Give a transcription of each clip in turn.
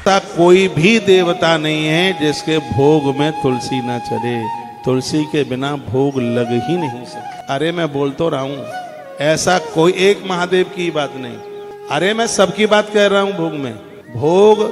ऐसा कोई भी देवता नहीं है जिसके भोग में तुलसी ना चले। तुलसी के बिना भोग लग ही नहीं सकता। अरे मैं बोल तो रहा हूं, ऐसा कोई एक महादेव की बात नहीं, अरे मैं सबकी बात कह रहा हूं। भोग में भोग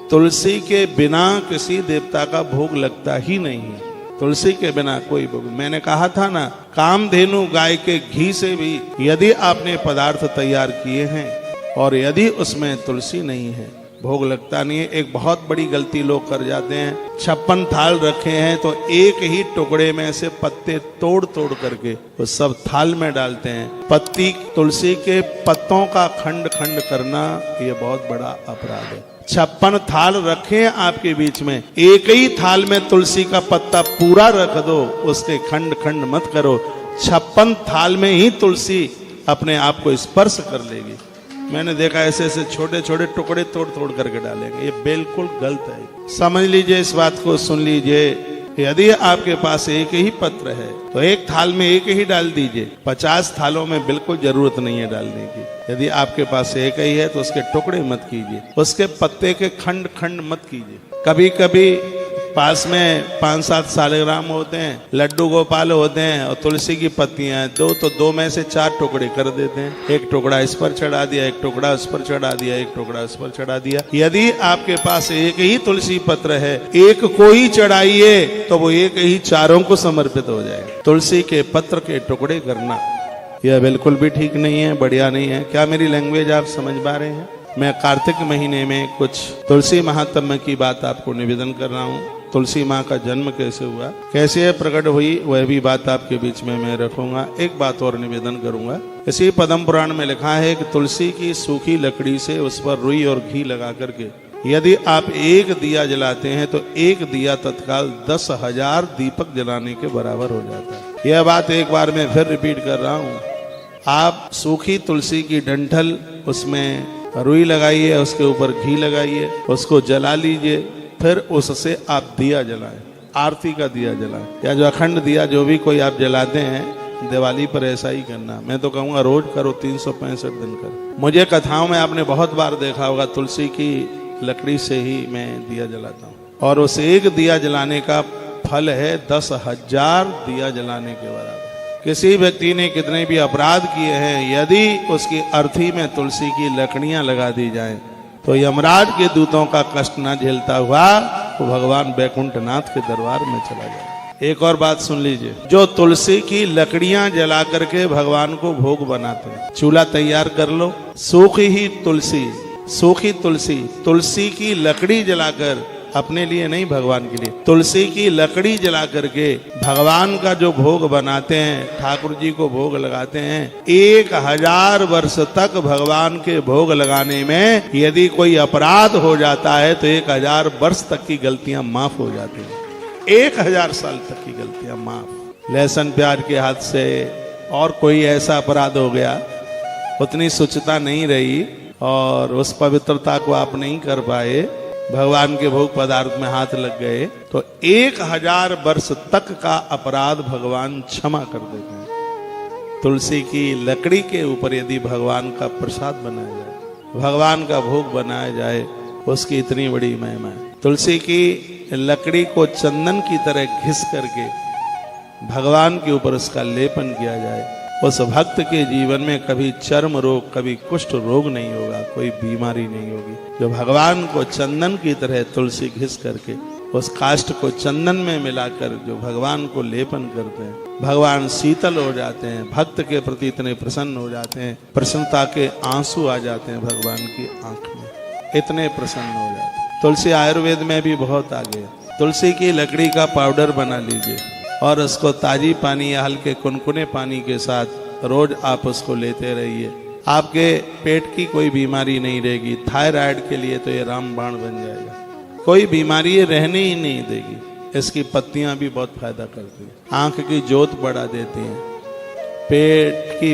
तुलसी के बिना किसी देवता का भोग लगता ही नहीं है। तुलसी के बिना कोई भोग। मैंने कहा था ना, कामधेनु गाय के घी से भी यदि आपने पदार्थ तैयार किए हैं और यदि उसमें तुलसी नहीं है, भोग लगता नहीं है। एक बहुत बड़ी गलती लोग कर जाते हैं, 56 थाल रखे हैं तो एक ही टुकड़े में से पत्ते तोड़ तोड़ करके वो सब थाल में डालते हैं। पत्ती तुलसी के पत्तों का खंड खंड करना ये बहुत बड़ा अपराध है। 56 थाल रखे हैं आपके बीच में, एक ही थाल में तुलसी का पत्ता पूरा रख दो, उसके खंड खंड मत करो। 56 थाल में ही तुलसी अपने आप को स्पर्श कर लेगी। मैंने देखा ऐसे ऐसे छोटे छोटे टुकड़े तोड़ तोड़ करके डालेंगे, ये बिल्कुल गलत है। समझ लीजिए, इस बात को सुन लीजिए। यदि आपके पास एक ही पत्र है तो एक थाल में एक ही डाल दीजिए, 50 थालों में बिल्कुल जरूरत नहीं है डालने की। यदि आपके पास एक ही है तो उसके टुकड़े मत कीजिए, उसके पत्ते के खंड खंड मत कीजिए। कभी कभी पास में 5-7 सालिग्राम होते हैं, लड्डू गोपाल होते हैं और तुलसी की पत्तियां हैं, तो दो में से 4 टुकड़े कर देते हैं। एक टुकड़ा इस पर चढ़ा दिया, एक टुकड़ा उस पर चढ़ा दिया, एक टुकड़ा उस पर चढ़ा दिया। यदि आपके पास एक ही तुलसी पत्र है, एक को ही चढ़ाइए तो वो एक ही चारों को समर्पित हो जाएगा। तुलसी के पत्र के टुकड़े करना यह बिल्कुल भी ठीक नहीं है, बढ़िया नहीं है। क्या मेरी लैंग्वेज आप समझ पा रहे हैं? मैं कार्तिक महीने में कुछ तुलसी महात्म्य की बात आपको निवेदन कर रहा हूँ। तुलसी माँ का जन्म कैसे हुआ, कैसे प्रकट हुई, वह भी बात आपके बीच में मैं रखूंगा। एक बात और निवेदन करूंगा। इसी पद्म पुराण में लिखा है कि तुलसी की सूखी लकड़ी से उस पर रुई और घी लगा करके यदि आप एक दिया जलाते हैं तो एक दिया तत्काल 10,000 दीपक जलाने के बराबर हो जाता है। यह बात एक बार मैं फिर रिपीट कर रहा हूँ। आप सूखी तुलसी की डंठल, उसमें रुई लगाइए, उसके ऊपर घी लगाइए, उसको जला लीजिए, फिर उससे आप दिया जलाएं, आरती का दिया जलाएं, या जो अखंड दिया जो भी कोई आप जलाते हैं दिवाली पर ऐसा ही करना। मैं तो कहूँगा रोज करो, 365 दिन करो। मुझे कथाओं में आपने बहुत बार देखा होगा, तुलसी की लकड़ी से ही मैं दिया जलाता हूँ और उस एक दिया जलाने का फल है 10,000 दिया जलाने के बराबर। किसी व्यक्ति ने कितने भी अपराध किए हैं, यदि उसकी अर्थी में तुलसी की लकड़ियां लगा दी जाएं तो यमराज के दूतों का कष्ट न झेलता हुआ तो भगवान बैकुंठनाथ के दरबार में चला जाए। एक और बात सुन लीजिए, जो तुलसी की लकड़ियां जला करके भगवान को भोग बनाते हैं, चूल्हा तैयार कर लो, सूखी तुलसी, तुलसी की लकड़ी जलाकर, अपने लिए नहीं भगवान के लिए, तुलसी की लकड़ी जला करके भगवान का जो भोग बनाते हैं, ठाकुर जी को भोग लगाते हैं, 1000 वर्ष तक भगवान के भोग लगाने में यदि कोई अपराध हो जाता है तो 1000 वर्ष तक की गलतियां माफ हो जाती हैं। 1000 साल तक की गलतियां माफ। लहसुन प्याज के हाथ से और कोई ऐसा अपराध हो गया, उतनी शुचिता नहीं रही और उस पवित्रता को आप नहीं कर पाए, भगवान के भोग पदार्थ में हाथ लग गए, तो 1000 वर्ष तक का अपराध भगवान क्षमा कर देते हैं। तुलसी की लकड़ी के ऊपर यदि भगवान का प्रसाद बनाया जाए, भगवान का भोग बनाया जाए, उसकी इतनी बड़ी महिमा है। तुलसी की लकड़ी को चंदन की तरह घिस करके भगवान के ऊपर उसका लेपन किया जाए, उस भक्त के जीवन में कभी चर्म रोग, कभी कुष्ठ रोग नहीं होगा, कोई बीमारी नहीं होगी। जो भगवान को चंदन की तरह तुलसी घिस करके उस काष्ठ को चंदन में मिलाकर जो भगवान को लेपन करते हैं, भगवान शीतल हो जाते हैं, भक्त के प्रति इतने प्रसन्न हो जाते हैं, प्रसन्नता के आंसू आ जाते हैं भगवान की आंख में, इतने प्रसन्न हो जाते हैं। तुलसी आयुर्वेद में भी बहुत आगे है। तुलसी की लकड़ी का पाउडर बना लीजिए और उसको ताजी पानी या हल्के कुनकुने पानी के साथ रोज आप उसको लेते रहिए, आपके पेट की कोई बीमारी नहीं रहेगी। थायराइड के लिए तो ये रामबाण बन जाएगा, कोई बीमारी ये रहने ही नहीं देगी। इसकी पत्तियां भी बहुत फायदा करती हैं, आंख की जोत बढ़ा देती हैं, पेट की